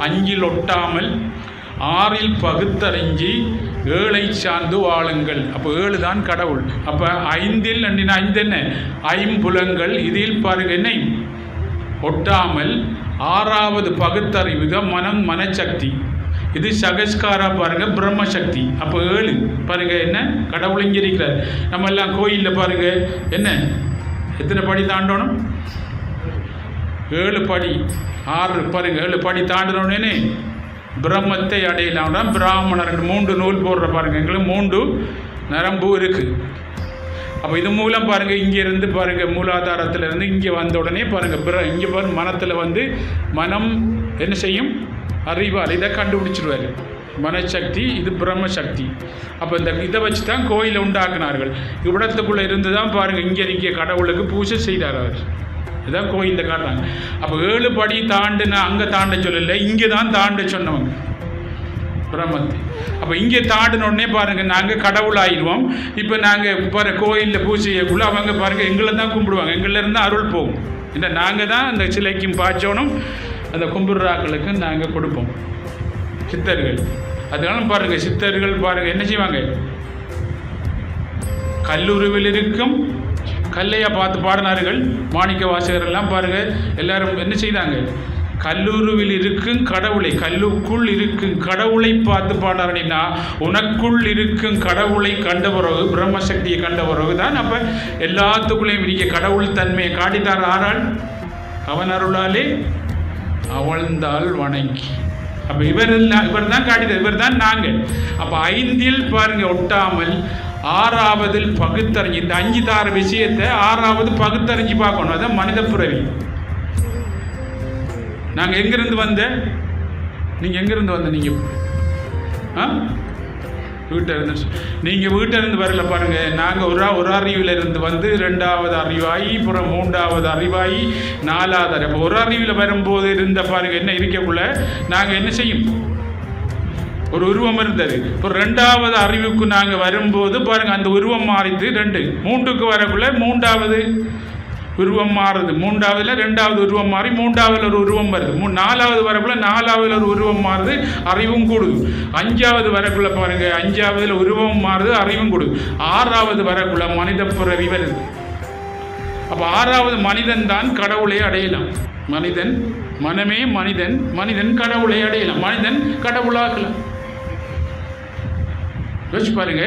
அஞ்சில் ஒட்டாமல் ஆறில் பகுத்தறிஞ்சி ஏழை சார்ந்து வாழுங்கள். அப்போ 7 தான் கடவுள். அப்போ 5 என்ன ஐம்புலங்கள். இதில் பாருங்க என்ன ஒட்டாமல் 6வது பகுத்தறிவு தான் மனசக்தி. இது சகஸ்காரா பாருங்க பிரம்மசக்தி. அப்போ 7 பாருங்க என்ன கடவுள் இங்கே இருக்கிறார். நம்ம எல்லாம் கோயிலில் பாருங்க என்ன எத்தனை படி தாண்டணும்? 7 படி 6 பாருங்க 7 படி தாண்டணுன்னே பிரம்மத்தை அடையலாம். பிராமணர் 3 நூல் போடுற பாருங்க எங்களுக்கு 3 நரம்பு இருக்குது. அப்போ இது மூலம் பாருங்கள் இங்கேருந்து பாருங்கள் மூலாதாரத்திலேருந்து இங்கே வந்த உடனே பாருங்கள் இங்கே பாருங்கள் மனத்தில் மனம் என்ன செய்யும்? அறிவால் இதை கண்டுபிடிச்சிடுவார். மனசக்தி இது பிரம்மசக்தி. அப்போ இதை வச்சு தான் கோயிலை உண்டாக்குனார்கள். இவ்விடத்துக்குள்ளே இருந்து தான் பாருங்கள் இங்கே கடவுளுக்கு பூஜை செய்தார் அவர். இதான் கோயிலில் காட்டுறாங்க. அப்போ 7 படி தாண்டுனா அங்கே தாண்ட சொல்லலை, இங்கே தான் தாண்ட சொன்னவங்க பிரம்மத்தை. அப்போ இங்கே தாண்டினோடனே பாருங்கள் நாங்கள் கடவுள் ஆயிடுவோம். இப்போ நாங்கள் கோயிலில் பூஜைக்குள்ளே அவங்க பாருங்கள் எங்களை தான் கும்பிடுவாங்க. எங்களிலேருந்து அருள் போகும். இல்லை நாங்கள் தான் அந்த சிலைக்கும் பாய்ச்சோனும் அந்த கும்பிடுறாக்களுக்கு நாங்கள் கொடுப்போம். சித்தர்கள் அதனால பாருங்கள் சித்தர்கள் பாருங்கள் என்ன செய்வாங்க? கல்லூரியில் இருக்கும் கல்லையா பார்த்து பாடினார்கள். மாணிக்க வாசகர் எல்லாம் பாருங்கள் எல்லாரும் என்ன செய்தாங்க? கல்லூரியில் இருக்கும் கடவுளை கல்லுக்குள் இருக்கும் கடவுளை பார்த்து பாடாருன்னா உனக்குள் இருக்கும் கடவுளை கண்ட பிறகு பிரம்மசக்தியை கண்ட பிறகு தான் அப்போ எல்லாத்துக்குள்ளேயும் இருக்க கடவுள் தன்மையை காட்டித்தார். ஆறாள் அவன் அருளாலே அவழ்ந்தால் வணங்கி. அப்போ இவர் தான் காட்டித்தார். இவர் தான் நாங்கள். அப்போ 5 பாருங்கள் ஒட்டாமல் 6வது பகுத்தறிஞ்சு இந்த 5 தார விஷயத்தை 6வது பகுத்தறிஞ்சு பார்க்கணும். அதான் மனித பிறவி. நாங்கள் எங்கேருந்து நீங்கள் எங்கேருந்து நீங்கள் வீட்டிலேருந்து வரல பாருங்கள். நாங்கள் ஒரு அறிவில் இருந்து 2வது அறிவாகி அப்புறம் 3வது அறிவாகி 4வது அறிவு. ஒரு அறிவில் வரும்போது இருந்த பாருங்கள் என்ன இருக்கக்குள்ள நாங்கள் என்ன செய்யும்? ஒரு உருவம் இருந்தது. இப்போ 2வது அறிவுக்கு நாங்கள் வரும்போது பாருங்கள் அந்த உருவம் மாறிது. 3க்கு வரக்குள்ள 3வது உருவம் மாறுது. 3வதுல 2வது உருவம் மாறி 3வதுல ஒரு உருவம் வருது. 4வது வரக்குள்ள 4வதுல ஒரு உருவம் மாறுது, அறிவும் கூடுது. 5வது வரக்குள்ள பாருங்கள் 5வதுல உருவம் மாறுது, அறிவும் கூடுது. 6வது வரக்குள்ள மனித பிறவி வருது. அப்போ 6வது மனிதன் தான் கடவுளை அடையலாம். மனிதன் மனமே மனிதன் கடவுளை அடையலாம். மனிதன் கடவுளாகலாம். யோசிச்சு பாருங்க.